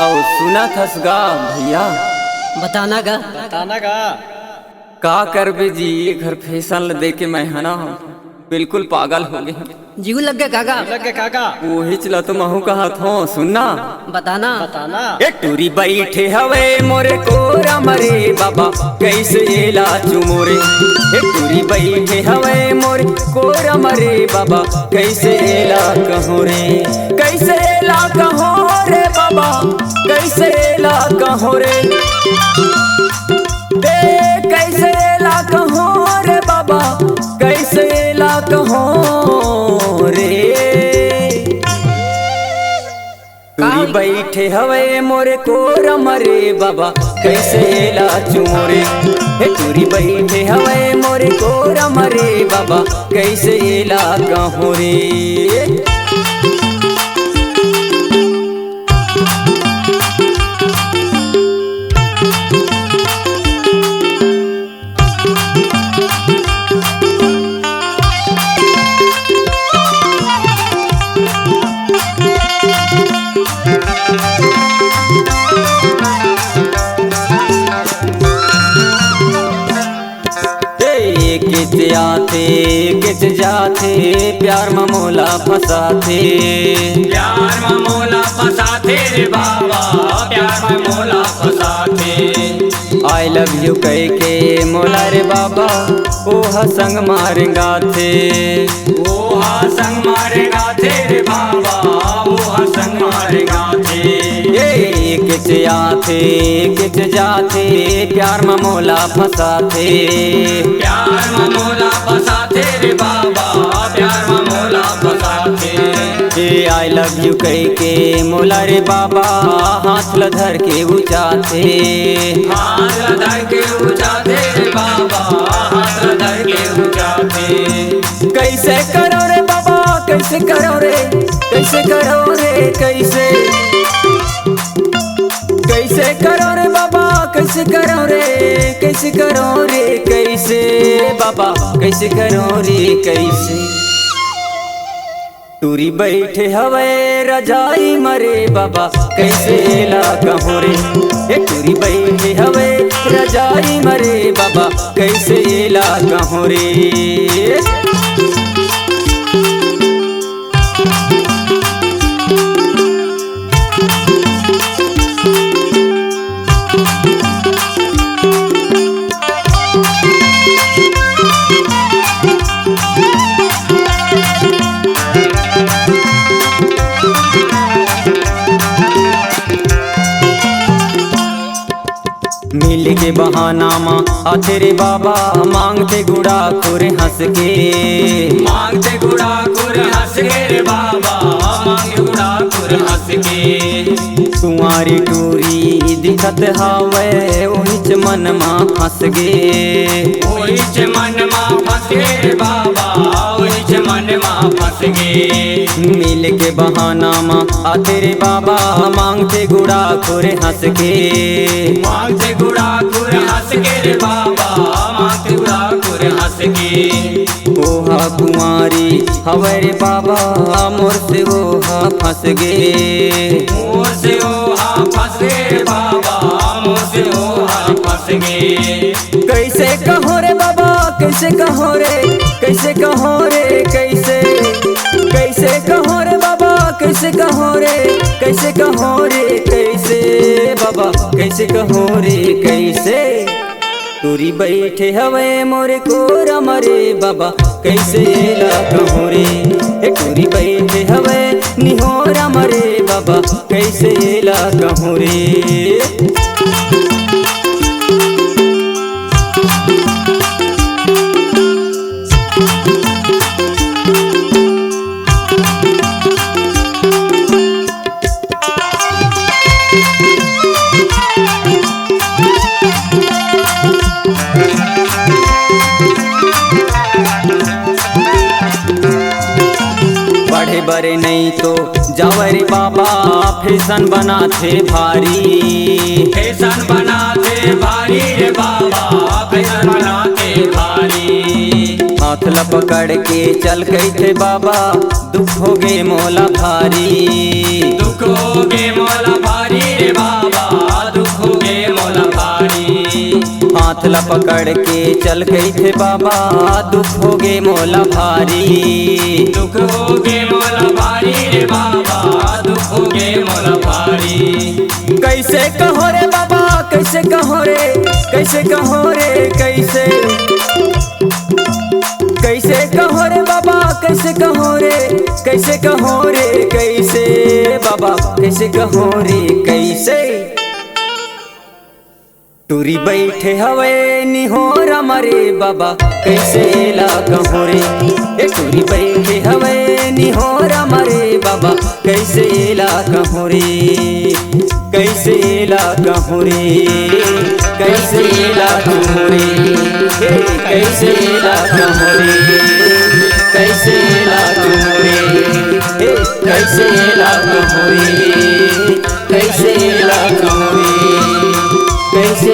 और सुना थस गा भैया। बताना गा। का करबे जी, घर फैशन दे के मैं है ना बिल्कुल पागल हो गए। जीव लग गया काका। वही चला तो महू कहा था सुनना। बताना। ए टूरी बैठे हवे मोरे कोरा मरे बाबा कैसे एला चुमोरे। ए टूरी बैठे हवे मोरे कोरा मरे बाबा कैसे एला कहो रे। कैसे एला कहो रे बाबा कैसे एला कहो रे। कैसे एला कहो रे बाबा कैसे एला कहो रे। टूरी बैठे हवे मोरे कोरा मरे बाबा कैसे एला चुमोरे। हे टूरी बैठे हवे मोरे कोरा मरे बाबा कैसे एला कहो रे। किच जाते प्यार ममोला फसाते। प्यार ममोला फसाते रे बाबा प्यार ममोला फसाते। आई लव यू कह के मोला रे बाबा ओहा संग मारेगा थे। ओहा संग मारेगा थे रे बाबा ओहा संग मारेगा थे। किच जाते प्यार ममोला फसाते। प्यार ममोला फसाते रे बाबा प्यार ममोला फसाते। आई लव यू कह के मोला रे बाबा हाथ लधर के उचाते। हाथ लधर के उचाते रे बाबा हाथ लधर के उचाते। कैसे करो रे बाबा कैसे करो रे कैसे करो रे कैसे। कैसे करो रे बाबा कैसे करो रे कैसे करो रे कैसे बाबा कैसे करो रे कैसे। टूरी बैठे हवे रजाई मरे बाबा कैसे ला कहो रे। ए टूरी बैठे हवे रजाई मरे बाबा कैसे ला कहो रे। मिल के बहाना माँ आते रे बाबा मांगते गुड़ा खुर हंस के। मांगते गुड़ा खुर हंस के रे बाबा मांगे गुड़ा खुर हंस के। तुम्हारी टूरी दिखत हावे ओहिच मन माँ फंस गे। ओहिच मन माँ फंस गे बाबा ओहिच मन माँ फंस गे। मिल के बहाना माँ आते रे बाबा मांगते गुड़ा खुर हंस के। मांगते गुड़ा खुर हंस के रे बाबा मांगते गुड़ा खुर हंस के। ओहा कुमारी हवे रे बाबा मोर से ओहा फंस गे। मोर से ओहा फंस गे बाबा मोर से ओहा फंस गे। कैसे कहो रे बाबा कैसे कहो रे कैसे कहो रे कैसे। कैसे कहो रे बाबा कैसे कहो रे कैसे कहो रे कैसे बाबा कैसे कहो रे कैसे। टूरी बैठे हवे मोरे कोरा मरे बाबा कैसे ला कहो रे। ए टूरी बैठे हवे निहोरा मरे बाबा कैसे ला कहो रे। बड़े बड़े नहीं तो जावरे बाबा फैशन बनाते भारी। फैशन बनाते भारी रे बाबा फैशन बनाते भारी। हाथ लपकड़ के चल गई थे बाबा दुख हो गे मोला भारी। दुख हो गे मोला भारी रे मोला पकड़ के चल गई थे बाबा दुख हो गे मोला भारी। दुख हो गे मोला भारी रे बाबा, दुख हो गे मोला भारी। कैसे कहो रे बाबा कैसे कहो रे कैसे कहो रे कैसे कैसे कहो रे बाबा कैसे कहो रे कैसे कहो रे कैसे बाबा कैसे कहो रे कैसे। टूरी बैठे हवे निहोरा मरे बाबा कैसे ला कहो रे। ए टूरी बैठे हवे निहोरा मरे बाबा कैसे ला कहो रे कैसे ला कहो रे कैसे ला कहो रे कैसे ला कहो रे कैसे ला कहो रे कैसे ला कहो रे कैसे ला कहो रे कैसे